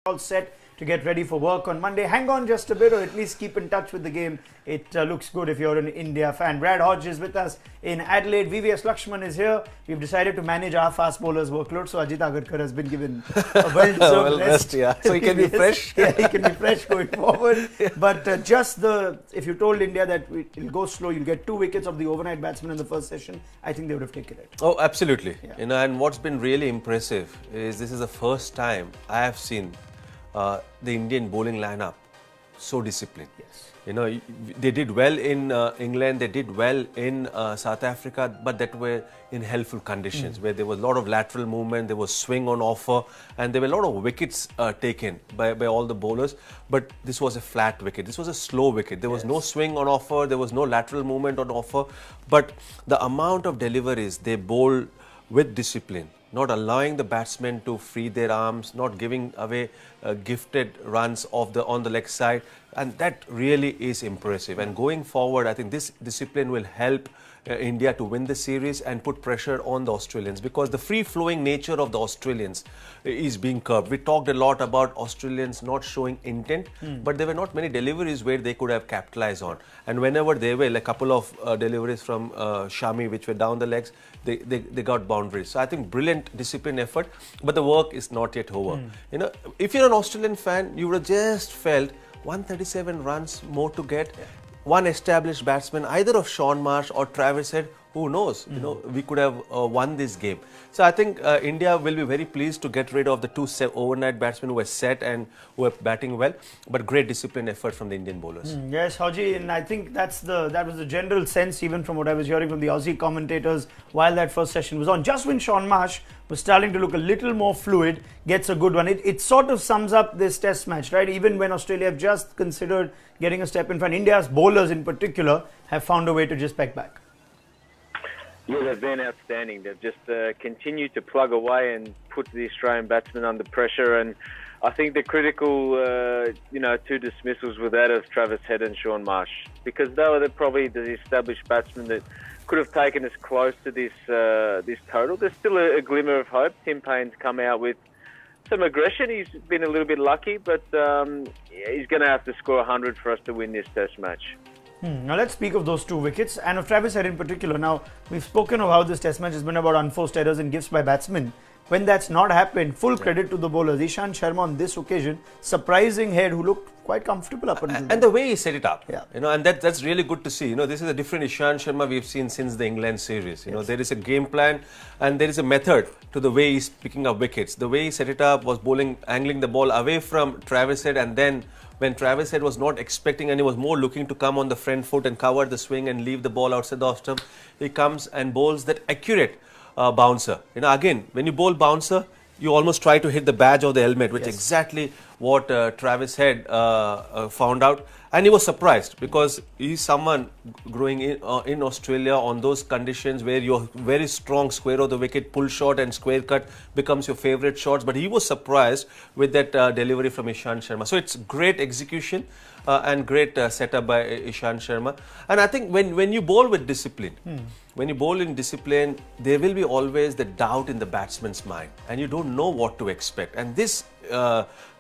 all set to get ready for work on Monday. Hang on just a bit, or at least keep in touch with the game. It looks good if you're an India fan. Brad Hodge is with us in Adelaide. VVS Lakshman is here. We've decided to manage our fast bowlers' workload, so Ajit Agarkar has been given a well-deserved rest. Yeah. So he can be fresh. Yeah, he can be fresh going forward. Yeah. But if you told India that it'll go slow, you'll get 2 wickets of the overnight batsmen in the first session, I think they would have taken it. Oh, absolutely. Yeah. And what's been really impressive is this is the first time I have seen the Indian bowling lineup so disciplined. Yes. They did well in England, they did well in South Africa, but that were in helpful conditions where there was a lot of lateral movement, there was swing on offer, and there were a lot of wickets taken by all the bowlers. But this was a flat wicket, this was a slow wicket. There was no swing on offer, there was no lateral movement on offer, but the amount of deliveries they bowled with discipline, not allowing the batsmen to free their arms, not giving away gifted runs on the leg side, and that really is impressive. And going forward, I think this discipline will help India to win the series and put pressure on the Australians, because the free-flowing nature of the Australians is being curbed. We talked a lot about Australians not showing intent, but there were not many deliveries where they could have capitalized on. And whenever there were a couple of deliveries from Shami which were down the legs, they got boundaries. So I think brilliant discipline effort, but the work is not yet over. If you're an Australian fan, you would have just felt 137 runs more to get. One established batsman, either of Shaun Marsh or Travis Head, who knows, we could have won this game. So I think India will be very pleased to get rid of the 2 overnight batsmen who were set and who were batting well, but great discipline effort from the Indian bowlers. Yes, Haji, and I think that was the general sense, even from what I was hearing from the Aussie commentators while that first session was on. Just when Shaun Marsh was starting to look a little more fluid, gets a good one. It sort of sums up this test match, right? Even when Australia have just considered getting a step in front, India's bowlers in particular have found a way to just peck back. Yeah, they've been outstanding. They've just continued to plug away and put the Australian batsmen under pressure. And I think the critical, 2 dismissals were that of Travis Head and Shaun Marsh, because they were probably the established batsmen that could have taken us close to this total. There's still a glimmer of hope. Tim Paine's come out with some aggression. He's been a little bit lucky, but he's going to have to score 100 for us to win this test match. Now let's speak of those 2 wickets and of Travis Head in particular. Now, we've spoken of how this test match has been about unforced errors and gifts by batsmen. When that's not happened, full credit to the bowlers. Ishant Sharma on this occasion, surprising Head, who looked quite comfortable up until and the way he set it up, yeah. And that's really good to see. This is a different Ishant Sharma we've seen since the England series. Yes. There is a game plan and there is a method to the way he's picking up wickets. The way he set it up was angling the ball away from Travis Head, and then when Travis Head was not expecting and he was more looking to come on the front foot and cover the swing and leave the ball outside the off stump, he comes and bowls that accurate bouncer. Again, when you bowl bouncer, you almost try to hit the badge of the helmet, which is exactly what Travis Head found out. And he was surprised, because he's someone growing in Australia on those conditions where your very strong square of the wicket, pull shot and square cut becomes your favorite shots. But he was surprised with that delivery from Ishant Sharma. So it's great execution and great setup by Ishant Sharma. And I think when you bowl with discipline, when you bowl in discipline, there will be always the doubt in the batsman's mind, and you don't know what to expect. And this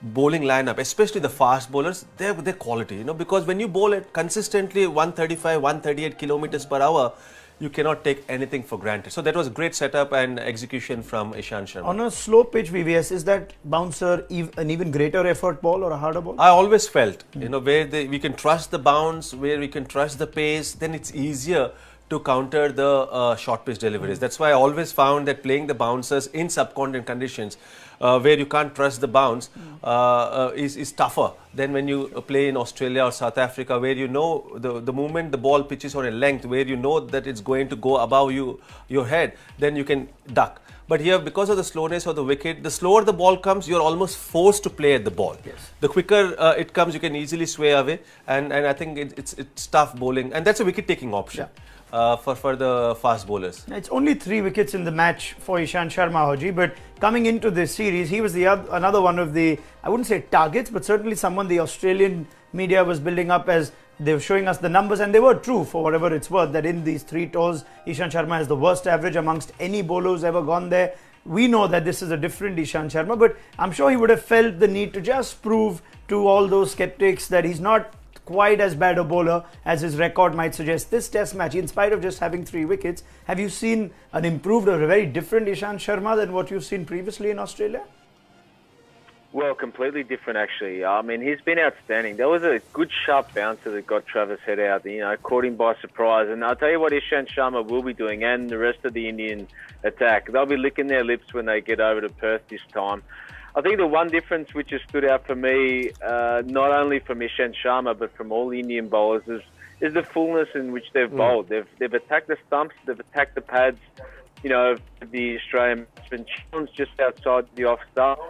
bowling lineup, especially the fast bowlers, they're quality, because when you bowl it consistently 135, 138 kilometers per hour, you cannot take anything for granted. So that was a great setup and execution from Ishant Sharma. On a slow pitch, VVS, is that bouncer an even greater effort ball or a harder ball? I always felt, where we can trust the bounce, where we can trust the pace, then it's easier to counter the short pitch deliveries. That's why I always found that playing the bouncers in subcontinent conditions, where you can't trust the bounce, is tougher than when you play in Australia or South Africa, where the moment the ball pitches on a length, where you know that it's going to go above your head, then you can duck. But here, because of the slowness of the wicket, the slower the ball comes, you're almost forced to play at the ball. Yes. The quicker it comes, you can easily sway away, and I think it's tough bowling, and that's a wicket-taking option. Yeah. For the fast bowlers. It's only 3 wickets in the match for Ishant Sharma, Haji, but coming into this series, he was another one of the, I wouldn't say targets, but certainly someone the Australian media was building up as they were showing us the numbers, and they were true for whatever it's worth, that in these 3 tours, Ishant Sharma has the worst average amongst any bowler who's ever gone there. we know that this is a different Ishant Sharma, but I'm sure he would have felt the need to just prove to all those skeptics that he's not quite as bad a bowler as his record might suggest. This test match, in spite of just having 3 wickets, have you seen an improved or a very different Ishant Sharma than what you've seen previously in Australia? Well, completely different actually. I mean, he's been outstanding. There was a good sharp bouncer that got Travis Head out, caught him by surprise. And I'll tell you what Ishant Sharma will be doing, and the rest of the Indian attack. They'll be licking their lips when they get over to Perth this time. I think the one difference which has stood out for me, not only from Ishant Sharma but from all the Indian bowlers, is the fullness in which they've bowled. They've attacked the stumps, they've attacked the pads. The Australian batsman challenged just outside the off stump.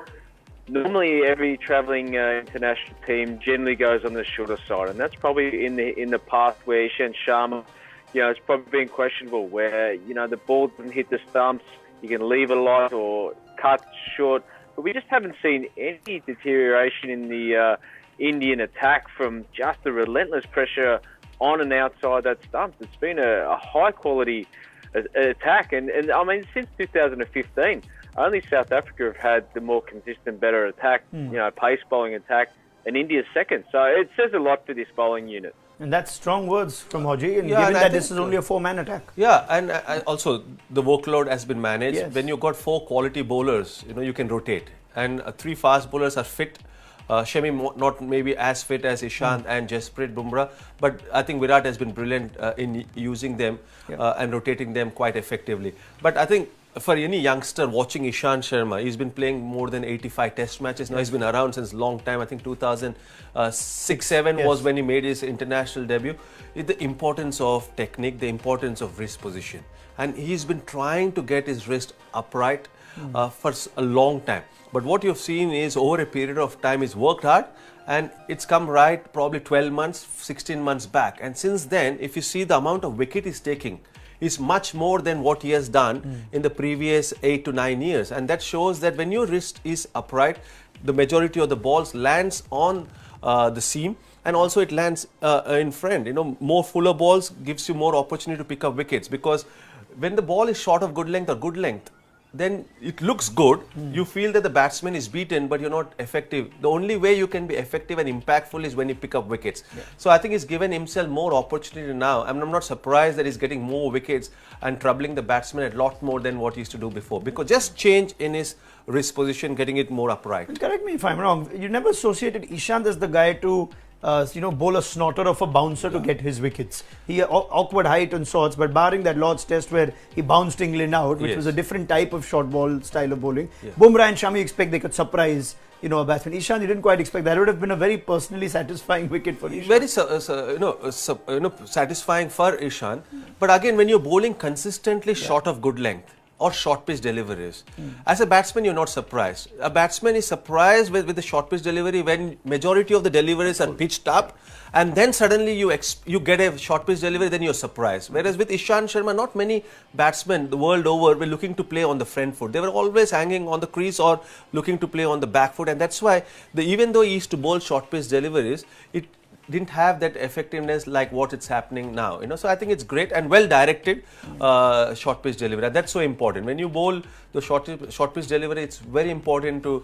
Normally, every travelling international team generally goes on the shorter side, and that's probably in the past where Ishant Sharma, it's probably been questionable where the ball doesn't hit the stumps, you can leave a lot or cut short, but we just haven't seen any deterioration in the Indian attack from just the relentless pressure on and outside that stump. It's been a high quality attack, and I mean since 2015. Only South Africa have had the more consistent, better attack, pace bowling attack, and India's second. So it says a lot for this bowling unit. And that's strong words from Haji, and given that this is only a 4-man attack. Yeah, and also the workload has been managed. Yes. When you've got 4 quality bowlers, you can rotate. And 3 fast bowlers are fit. Shemi not maybe as fit as Ishant and Jasprit Bumrah, but I think Virat has been brilliant in using them and rotating them quite effectively. But I think for any youngster watching Ishant Sharma, he's been playing more than 85 test matches. Now he's been around since a long time. I think 2006-07 was when he made his international debut. The importance of technique, the importance of wrist position. And he's been trying to get his wrist upright for a long time. But what you've seen is over a period of time, he's worked hard and it's come right probably 12 months, 16 months back. And since then, if you see the amount of wicket he's taking, is much more than what he has done in the previous 8 to 9 years. And that shows that when your wrist is upright, the majority of the balls lands on the seam, and also it lands in front. More fuller balls gives you more opportunity to pick up wickets, because when the ball is short of good length or good length, then it looks good. You feel that the batsman is beaten, but you're not effective. The only way you can be effective and impactful is when you pick up wickets. So I think he's given himself more opportunity now. I mean, I'm not surprised that he's getting more wickets and troubling the batsman a lot more than what he used to do before, because just change in his wrist position, getting it more upright. And correct me if I'm wrong, you never associated Ishant as the guy to bowl a snorter of a bouncer to get his wickets. He awkward height and sorts, but barring that Lord's Test where he bounced England out, which was a different type of short ball style of bowling. Bumrah and Shami expect they could surprise a batsman. Ishant, you didn't quite expect that. It would have been a very personally satisfying wicket for Ishant. Very satisfying for Ishant. But again, when you're bowling consistently short of good length or short pitch deliveries, as a batsman you're not surprised. A batsman is surprised with the short pitch delivery when majority of the deliveries are pitched up, and then suddenly you get a short pitch delivery, then you're surprised. Whereas with Ishant Sharma, not many batsmen the world over were looking to play on the front foot. They were always hanging on the crease or looking to play on the back foot, and that's why even though he used to bowl short pitch deliveries, it didn't have that effectiveness like what it's happening now. So I think it's great and well directed short pitch delivery. And that's so important. When you bowl the short pitch delivery, it's very important to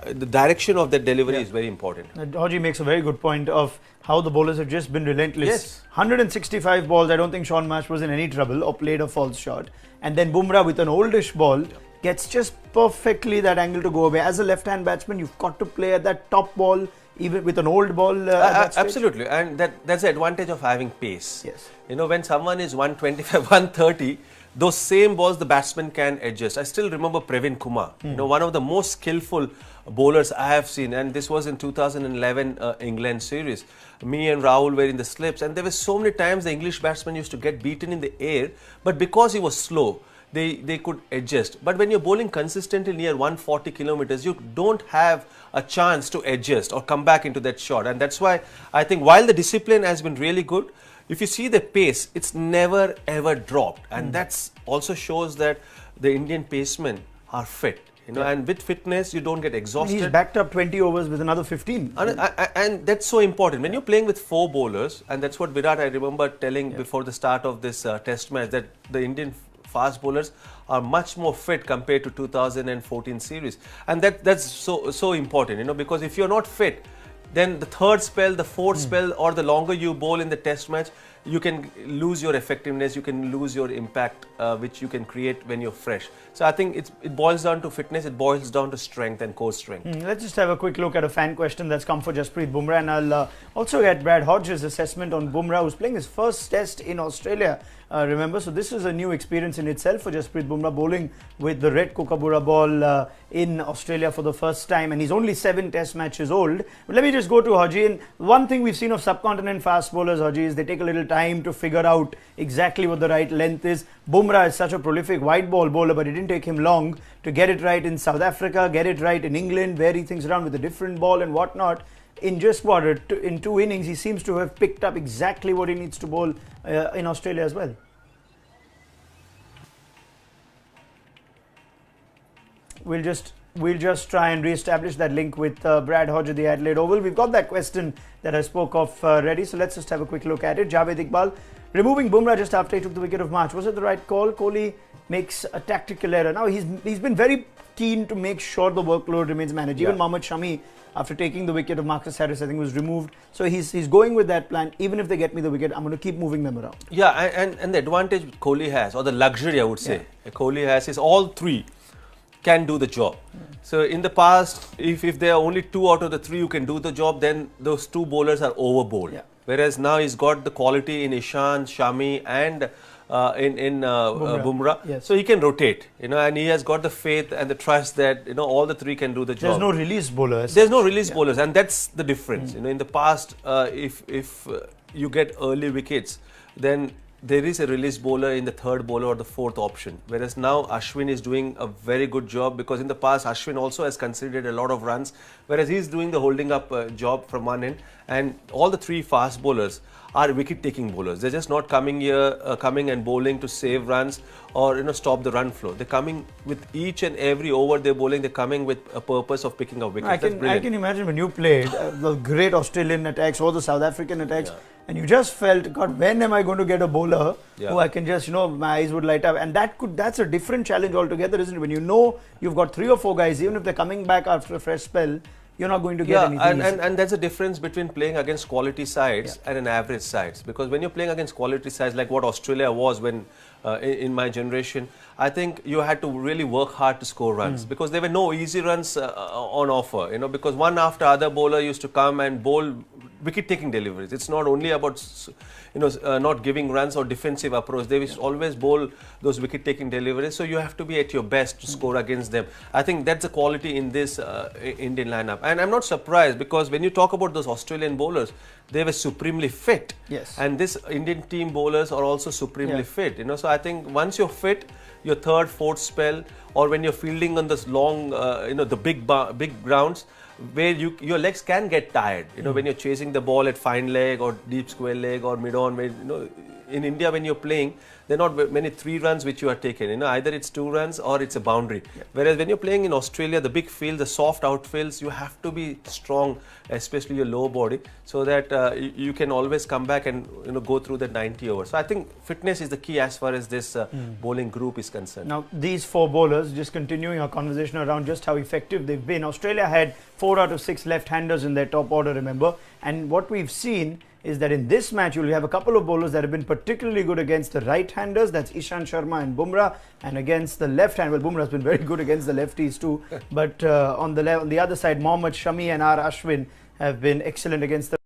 the direction of that delivery is very important. Haji makes a very good point of how the bowlers have just been relentless. 165 balls, I don't think Shaun Marsh was in any trouble or played a false shot. And then Bumrah with an oldish ball gets just perfectly that angle to go away. As a left-hand batsman, you've got to play at that top ball, even with an old ball. Absolutely, and that's the advantage of having pace. Yes. When someone is 125, 130, those same balls the batsman can adjust. I still remember Praveen Kumar, one of the most skillful bowlers I have seen, and this was in 2011 England series. Me and Rahul were in the slips, and there were so many times the English batsman used to get beaten in the air, but because he was slow, they could adjust. But when you're bowling consistently near 140 kilometers, you don't have a chance to adjust or come back into that shot. And that's why I think while the discipline has been really good, if you see the pace, it's never ever dropped. And that's also shows that the Indian pacemen are fit. And with fitness, you don't get exhausted. He's backed up 20 overs with another 15. And that's so important. When you're playing with 4 bowlers, and that's what Virat, I remember telling before the start of this test match, that the Indian fast bowlers are much more fit compared to 2014 series, and that's so important, because if you're not fit, then the third spell, the fourth spell, or the longer you bowl in the test match, you can lose your effectiveness, you can lose your impact, which you can create when you're fresh. So I think it boils down to fitness, it boils down to strength and core strength. Let's just have a quick look at a fan question that's come for Jasprit Bumrah, and I'll also get Brad Hodges' assessment on Bumrah, who's playing his first test in Australia. Remember, so this is a new experience in itself for Jasprit Bumrah, bowling with the red kookaburra ball in Australia for the first time, and he's only 7 test matches old. But let me just go to Haji, and one thing we've seen of subcontinent fast bowlers, Haji, is they take a little time to figure out exactly what the right length is. Bumrah is such a prolific white ball bowler, but it didn't take him long to get it right in South Africa, get it right in England, vary things around with a different ball and whatnot. In just in 2 innings, he seems to have picked up exactly what he needs to bowl in Australia as well. We'll just try and re-establish that link with Brad Hodge at the Adelaide Oval. We've got that question that I spoke of ready, so let's just have a quick look at it. Javed Iqbal, removing Bumrah just after he took the wicket of March, was it the right call? Kohli makes a tactical error. Now he's been very keen to make sure the workload remains managed. Even Mohammad Shami, after taking the wicket of Marcus Harris, I think was removed. So he's going with that plan. Even if they get me the wicket, I'm going to keep moving them around. Yeah, and the advantage Kohli has, or the luxury I would say, Kohli has, is all three can do the job. So in the past, if there are only 2 out of the 3 who can do the job, then those 2 bowlers are over bowled. Whereas now he's got the quality in Ishant, Shami and in Bumrah. So he can rotate, and he has got the faith and the trust that all the 3 can do the job. There's no release bowlers. There's no release bowlers, and that's the difference. In the past, if you get early wickets, then there is a release bowler in the 3rd bowler or the 4th option. Whereas now Ashwin is doing a very good job, because in the past Ashwin also has conceded a lot of runs, whereas he's doing the holding up job from one end. And all the 3 fast bowlers are wicket-taking bowlers. They're just not coming here, coming and bowling to save runs or stop the run flow. They're coming with each and every over they're bowling. They're coming with a purpose of picking up wickets. I can imagine when you played the great Australian attacks or the South African attacks, and you just felt, God, when am I going to get a bowler who I can just, my eyes would light up. And that's a different challenge altogether, isn't it? When you've got 3 or 4 guys, even if they're coming back after a fresh spell, you're not going to get anything. And that's the difference between playing against quality sides and an average sides. Because when you're playing against quality sides, like what Australia was when in my generation, I think you had to really work hard to score runs, because there were no easy runs on offer. Because one after other bowler used to come and bowl wicket-taking deliveries. It's not only about not giving runs or defensive approach. They will always bowl those wicket-taking deliveries. So you have to be at your best to score against them. I think that's the quality in this Indian lineup. And I'm not surprised, because when you talk about those Australian bowlers, they were supremely fit. And this Indian team bowlers are also supremely fit. So I think once you're fit, your 3rd, 4th spell, or when you're fielding on this long, the big grounds, where your legs can get tired, when you're chasing the ball at fine leg or deep square leg or mid-on, where, in India when you're playing, there are not many 3 runs which you are taken, either it's 2 runs or it's a boundary. Whereas when you're playing in Australia, the big field, the soft outfields, you have to be strong, especially your lower body, so that you can always come back and go through the 90 overs. So I think fitness is the key as far as this bowling group is concerned. Now these 4 bowlers, just continuing our conversation around just how effective they've been. Australia had 4 out of 6 left-handers in their top order, remember, and what we've seen is that in this match you'll have a couple of bowlers that have been particularly good against the right-handers. That's Ishant Sharma and Bumrah, and against the left-hand, well, Bumrah's been very good against the lefties too, but on the other side, Mohammad Shami and Ashwin have been excellent against the